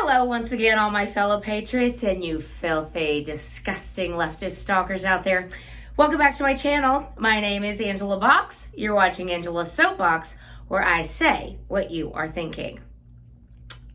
Hello once again, all my fellow patriots and you filthy, disgusting leftist stalkers out there. Welcome back to my channel. My name is Angela Box. You're watching Angela's Soapbox, where I say what you are thinking.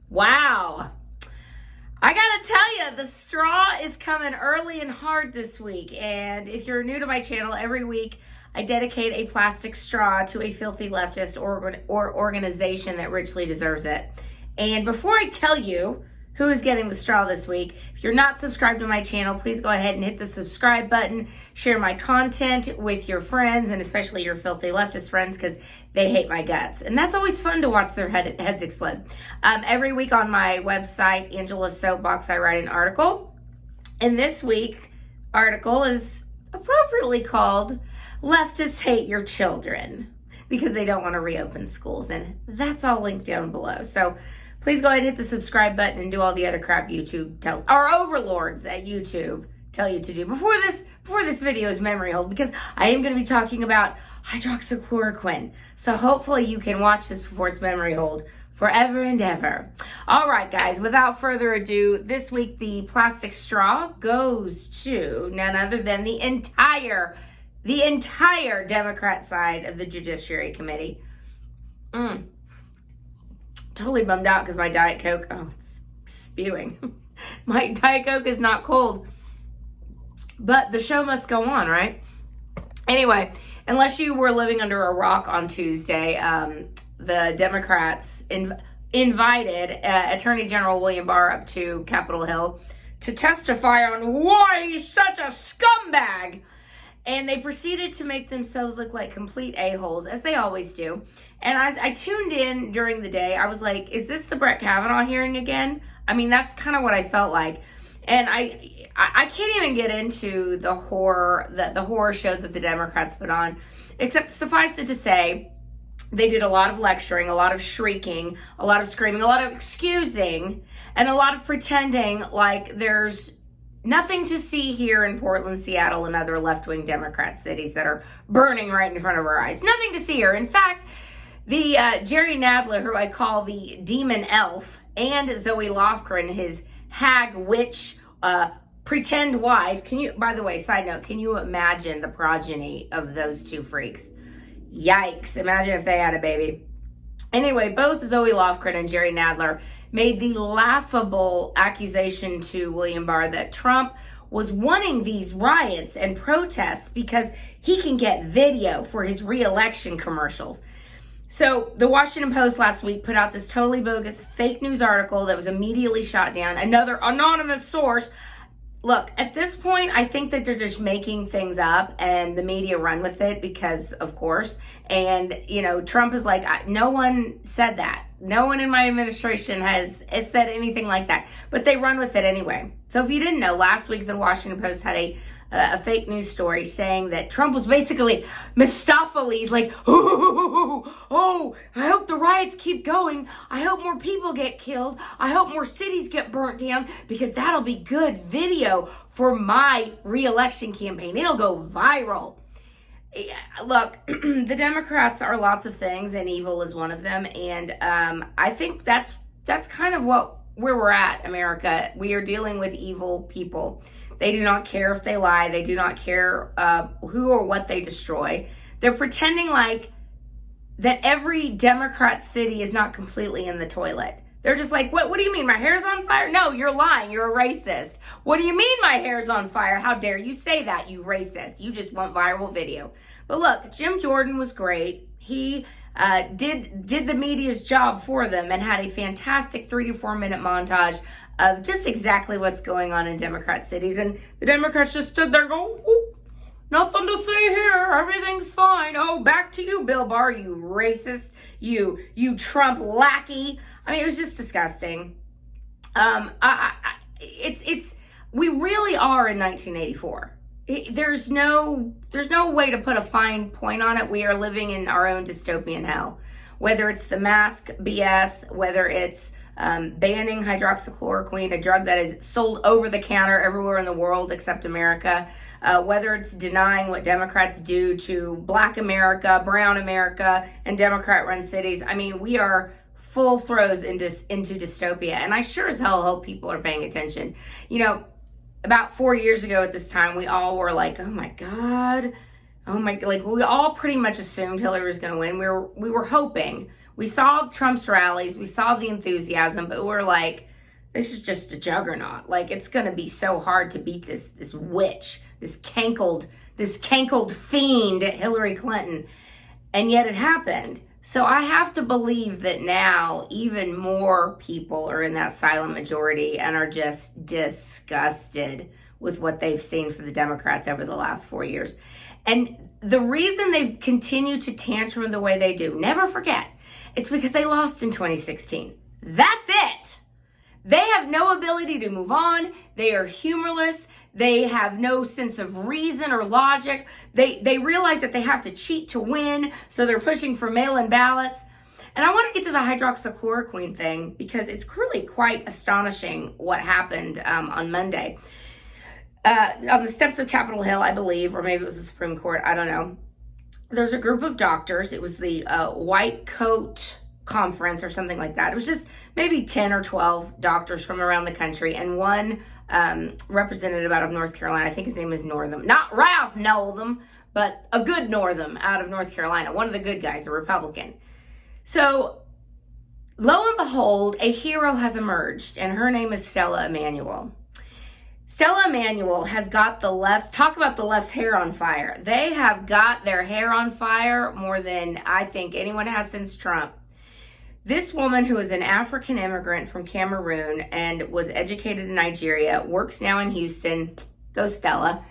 Wow. I gotta tell you, the straw is coming early and hard this week. And if you're new to my channel, every week I dedicate a plastic straw to a filthy leftist or organization that richly deserves it. And before I tell you who is getting the straw this week, if you're not subscribed to my channel, please go ahead and hit the subscribe button. Share my content with your friends, and especially your filthy leftist friends, because they hate my guts. And that's always fun to watch their heads explode. Every week on my website, Angela's Soapbox, I write an article. And this week's article is appropriately called Leftists Hate Your Children, because they don't want to reopen schools. And that's all linked down below. So please go ahead and hit the subscribe button and do all the other crap YouTube tells, or overlords at YouTube tell you to do before this video is memory hold, because I am going to be talking about hydroxychloroquine. So hopefully you can watch this before it's memory hold forever and ever. All right, guys, without further ado, this week the plastic straw goes to none other than the entire Democrat side of the Judiciary Committee. Totally bummed out because my Diet Coke, it's spewing. My Diet Coke is not cold. But the show must go on, right? Anyway, unless you were living under a rock on Tuesday, the Democrats invited Attorney General William Barr up to Capitol Hill to testify on why he's such a scumbag. And they proceeded to make themselves look like complete a-holes, as they always do. And I tuned in during the day. I was like, is this the Brett Kavanaugh hearing again? I mean, that's kind of what I felt like. And I can't even get into the horror show that the Democrats put on, except suffice it to say, they did a lot of lecturing, a lot of shrieking, a lot of screaming, a lot of excusing, and a lot of pretending like there's nothing to see here in Portland, Seattle, and other left-wing Democrat cities that are burning right in front of our eyes. Nothing to see here. In fact, the Jerry Nadler, who I call the demon elf, and Zoe Lofgren, his hag witch pretend wife. By the way, side note, can you imagine the progeny of those two freaks? Yikes. Imagine if they had a baby. Anyway, both Zoe Lofgren and Jerry Nadler made the laughable accusation to William Barr that Trump was wanting these riots and protests because he can get video for his re-election commercials. So the Washington Post last week put out this totally bogus fake news article that was immediately shot down. Another anonymous source. Look, at this point, I think that they're just making things up and the media run with it because, of course, and, Trump is like, no one said that. No one in my administration has said anything like that, but they run with it anyway. So if you didn't know, last week, the Washington Post had a fake news story saying that Trump was basically Mephistophelies, like, oh, I hope the riots keep going. I hope more people get killed. I hope more cities get burnt down, because that'll be good video for my re-election campaign. It'll go viral. Look, the Democrats are lots of things, and evil is one of them. And I think that's kind of where we're at, America. We are dealing with evil people. They do not care if they lie. They do not care who or what they destroy. They're pretending like that every Democrat city is not completely in the toilet. They're just like, what do you mean? My hair's on fire? No, you're lying. You're a racist. What do you mean my hair's on fire? How dare you say that, you racist? You just want viral video. But look, Jim Jordan was great. He did the media's job for them and had a fantastic 3 to 4 minute montage of just exactly what's going on in Democrat cities. And the Democrats just stood there going, nothing to see here. Everything's fine. Oh, back to you, Bill Barr, you racist. You Trump lackey. I mean, it was just disgusting. We really are in 1984. There's no way to put a fine point on it. We are living in our own dystopian hell. Whether it's the mask BS, whether it's banning hydroxychloroquine, a drug that is sold over the counter everywhere in the world except America, whether it's denying what Democrats do to Black America, Brown America, and Democrat-run cities. I mean, we are full throws into dystopia. And I sure as hell hope people are paying attention. You know, about 4 years ago at this time, we all were like, oh my God. Oh my, like we all pretty much assumed Hillary was going to win. We were hoping. We saw Trump's rallies. We saw the enthusiasm, but we're like, this is just a juggernaut. Like, it's going to be so hard to beat this witch, this cankled fiend, Hillary Clinton. And yet it happened. So I have to believe that now even more people are in that silent majority and are just disgusted with what they've seen for the Democrats over the last 4 years. And the reason they've continued to tantrum the way they do, never forget, it's because they lost in 2016. That's it. They have no ability to move on. They are humorless. They have no sense of reason or logic. They realize that they have to cheat to win, so they're pushing for mail-in ballots. And I want to get to the hydroxychloroquine thing because it's really quite astonishing what happened on Monday. On the steps of Capitol Hill, I believe, or maybe it was the Supreme Court, I don't know. There's a group of doctors. It was the White Coat Conference or something like that. It was just maybe 10 or 12 doctors from around the country and one representative out of North Carolina. I think his name is Northam. Not Ralph Northam, but a good Northam out of North Carolina. One of the good guys, a Republican. So, lo and behold, a hero has emerged, and her name is Stella Emmanuel. Stella Emmanuel has got the left, talk about the left's hair on fire. They have got their hair on fire more than I think anyone has since Trump. This woman, who is an African immigrant from Cameroon and was educated in Nigeria, works now in Houston. Go Stella.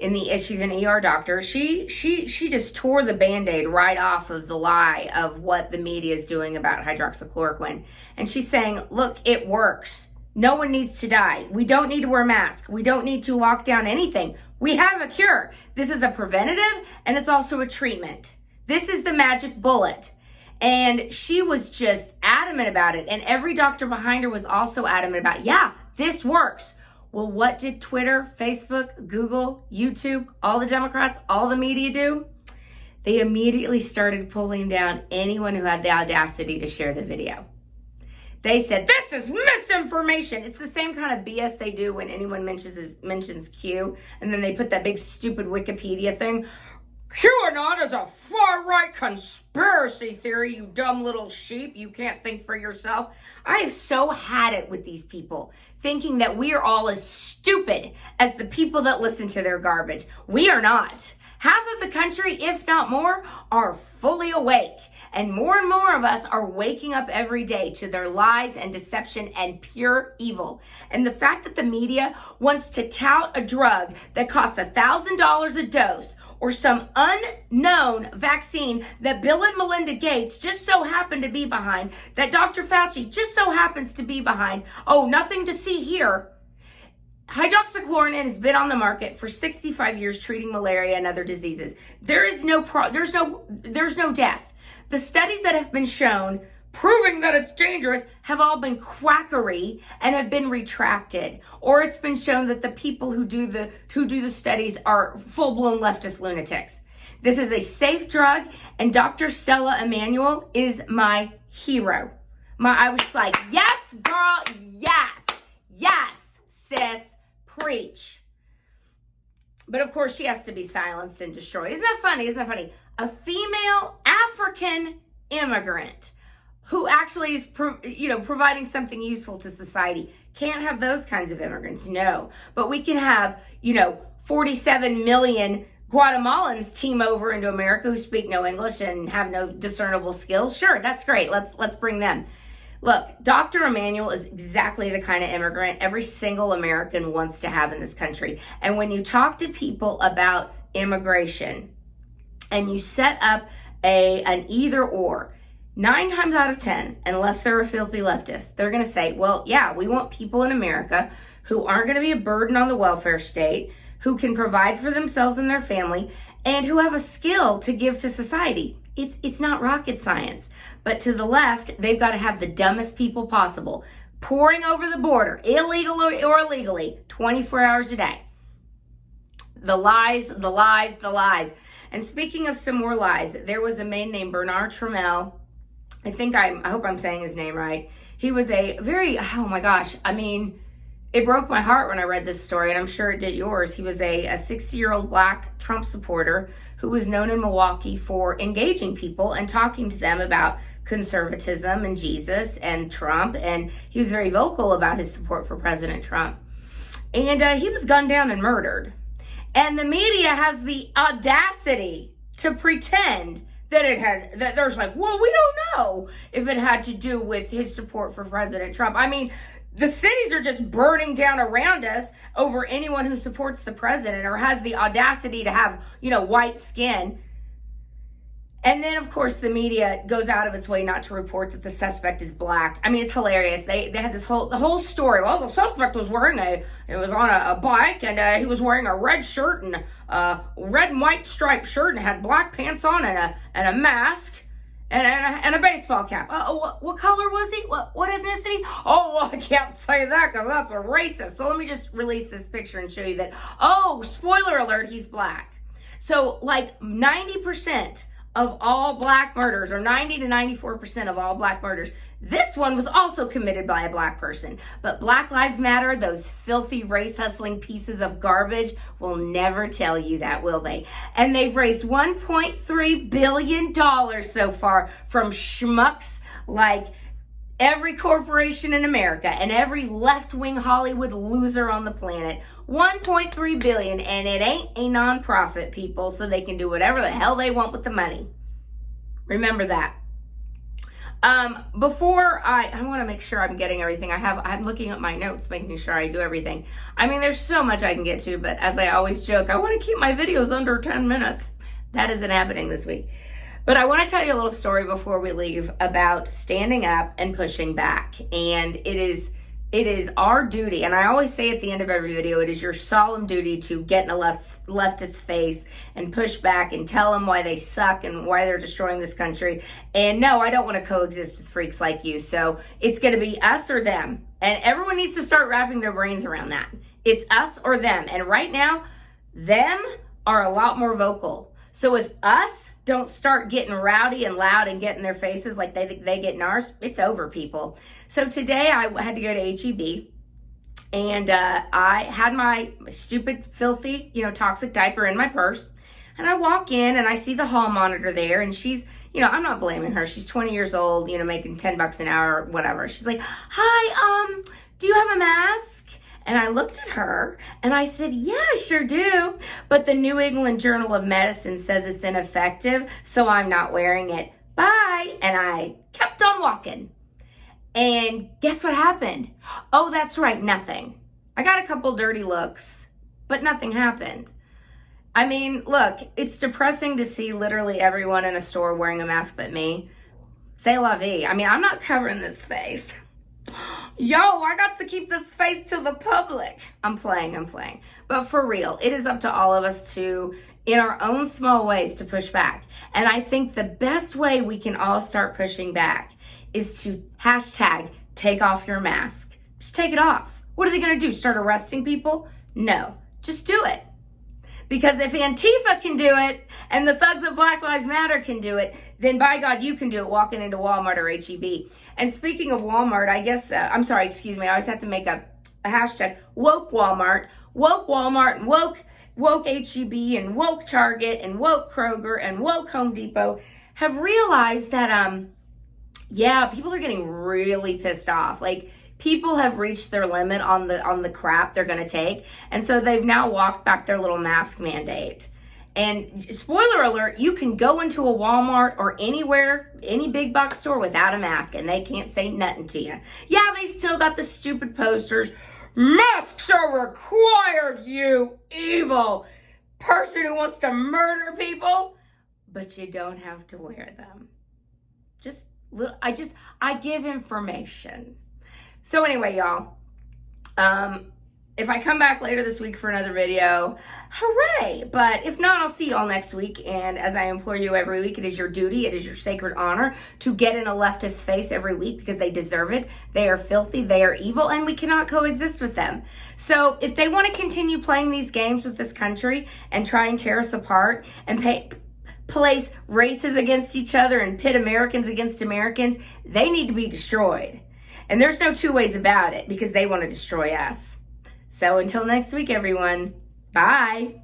She's an ER doctor. She just tore the Band-Aid right off of the lie of what the media is doing about hydroxychloroquine. And she's saying, look, it works. No one needs to die. We don't need to wear masks. We don't need to lock down anything. We have a cure. This is a preventative and it's also a treatment. This is the magic bullet. And she was just adamant about it. And every doctor behind her was also adamant about, yeah, this works. Well, what did Twitter, Facebook, Google, YouTube, all the Democrats, all the media do? They immediately started pulling down anyone who had the audacity to share the video. They said, this is misinformation. It's the same kind of BS they do when anyone mentions Q, and then they put that big stupid Wikipedia thing. QAnon is a far-right conspiracy theory, you dumb little sheep. You can't think for yourself. I have so had it with these people, thinking that we are all as stupid as the people that listen to their garbage. We are not. Half of the country, if not more, are fully awake. And more of us are waking up every day to their lies and deception and pure evil. And the fact that the media wants to tout a drug that costs $1,000 a dose, or some unknown vaccine that Bill and Melinda Gates just so happen to be behind, that Dr. Fauci just so happens to be behind. Oh, nothing to see here. Hydroxychloroquine has been on the market for 65 years treating malaria and other diseases. There's no death. The studies that have been shown proving that it's dangerous have all been quackery and have been retracted. Or it's been shown that the people who do the studies are full-blown leftist lunatics. This is a safe drug, and Dr. Stella Emmanuel is my hero. I was like, yes, girl, yes, sis, preach. But of course, she has to be silenced and destroyed. Isn't that funny? A female African immigrant who actually is, providing something useful to society. Can't have those kinds of immigrants, no. But we can have, 47 million Guatemalans team over into America who speak no English and have no discernible skills. Sure, that's great. Let's bring them. Look, Dr. Emmanuel is exactly the kind of immigrant every single American wants to have in this country. And when you talk to people about immigration and you set up an either or, 9 times out of 10, unless they're a filthy leftist, they're going to say, well, yeah, we want people in America who aren't going to be a burden on the welfare state, who can provide for themselves and their family, and who have a skill to give to society. It's not rocket science. But to the left, they've got to have the dumbest people possible, pouring over the border, illegal or illegally, 24 hours a day. The lies. And speaking of some more lies, there was a man named Bernard Trammell I hope I'm saying his name right. He was a very, oh my gosh, I mean, it broke my heart when I read this story, and I'm sure it did yours. He was a 60-year-old black Trump supporter who was known in Milwaukee for engaging people and talking to them about conservatism and Jesus and Trump, and he was very vocal about his support for President Trump. And he was gunned down and murdered. And the media has the audacity to pretend that there's like, well, we don't know if it had to do with his support for President Trump. I mean, the cities are just burning down around us over anyone who supports the president or has the audacity to have, white skin. And then, of course, the media goes out of its way not to report that the suspect is black. I mean, it's hilarious. They had the whole story. Well, the suspect was on a bike, and he was wearing a red shirt and a red and white striped shirt, and had black pants on and a mask and a baseball cap. What color was he? What ethnicity? Oh, well, I can't say that because that's a racist. So let me just release this picture and show you that. Oh, spoiler alert, he's black. So like 90% of all black murders, or 90 to 94% of all black murders, this one was also committed by a black person. But Black Lives Matter, those filthy race-hustling pieces of garbage, will never tell you that, will they? And they've raised $1.3 billion so far from schmucks like every corporation in America and every left-wing Hollywood loser on the planet. 1.3 billion, and it ain't a nonprofit, people, so they can do whatever the hell they want with the money. Remember that. Before I want to make sure I'm getting everything. I'm looking at my notes, making sure I do everything. I mean, there's so much I can get to, but as I always joke, I want to keep my videos under 10 minutes. That isn't happening this week. But I want to tell you a little story before we leave about standing up and pushing back. And it is our duty, and I always say at the end of every video, it is your solemn duty to get in a leftist's face and push back and tell them why they suck and why they're destroying this country. And no, I don't want to coexist with freaks like you. So it's going to be us or them. And everyone needs to start wrapping their brains around that. It's us or them. And right now, them are a lot more vocal. So if us don't start getting rowdy and loud and get in their faces like they get in ours, it's over, people. So today I had to go to HEB, and I had my stupid, filthy, toxic diaper in my purse. And I walk in and I see the hall monitor there, and she's, I'm not blaming her. She's 20 years old, making $10 an hour, whatever. She's like, hi, do you have a mask? And I looked at her and I said, yeah, I sure do. But the New England Journal of Medicine says it's ineffective, so I'm not wearing it. Bye. And I kept on walking. And guess what happened? Oh, that's right, nothing. I got a couple dirty looks, but nothing happened. I mean, look, it's depressing to see literally everyone in a store wearing a mask but me. C'est la vie. I mean, I'm not covering this face. Yo, I got to keep this face to the public. I'm playing. But for real, it is up to all of us to, in our own small ways, to push back. And I think the best way we can all start pushing back is to hashtag take off your mask. Just take it off. What are they going to do? Start arresting people? No, just do it. Because if Antifa can do it and the thugs of Black Lives Matter can do it, then by God, you can do it walking into Walmart or HEB. And speaking of Walmart, I guess, I always have to make a hashtag, woke Walmart, and woke HEB, and woke Target, and woke Kroger, and woke Home Depot have realized that, people are getting really pissed off. Like, people have reached their limit on the crap they're going to take. And so they've now walked back their little mask mandate. And spoiler alert, you can go into a Walmart or anywhere, any big box store without a mask, and they can't say nothing to you. Yeah, they still got the stupid posters. Masks are required, you evil person who wants to murder people. But you don't have to wear them. I give information. So anyway, y'all, if I come back later this week for another video, hooray! But if not, I'll see y'all next week. And as I implore you every week, it is your duty, it is your sacred honor to get in a leftist's face every week because they deserve it. They are filthy, they are evil, and we cannot coexist with them. So if they want to continue playing these games with this country and try and tear us apart and place races against each other and pit Americans against Americans, they need to be destroyed. And there's no two ways about it because they want to destroy us. So until next week, everyone, bye.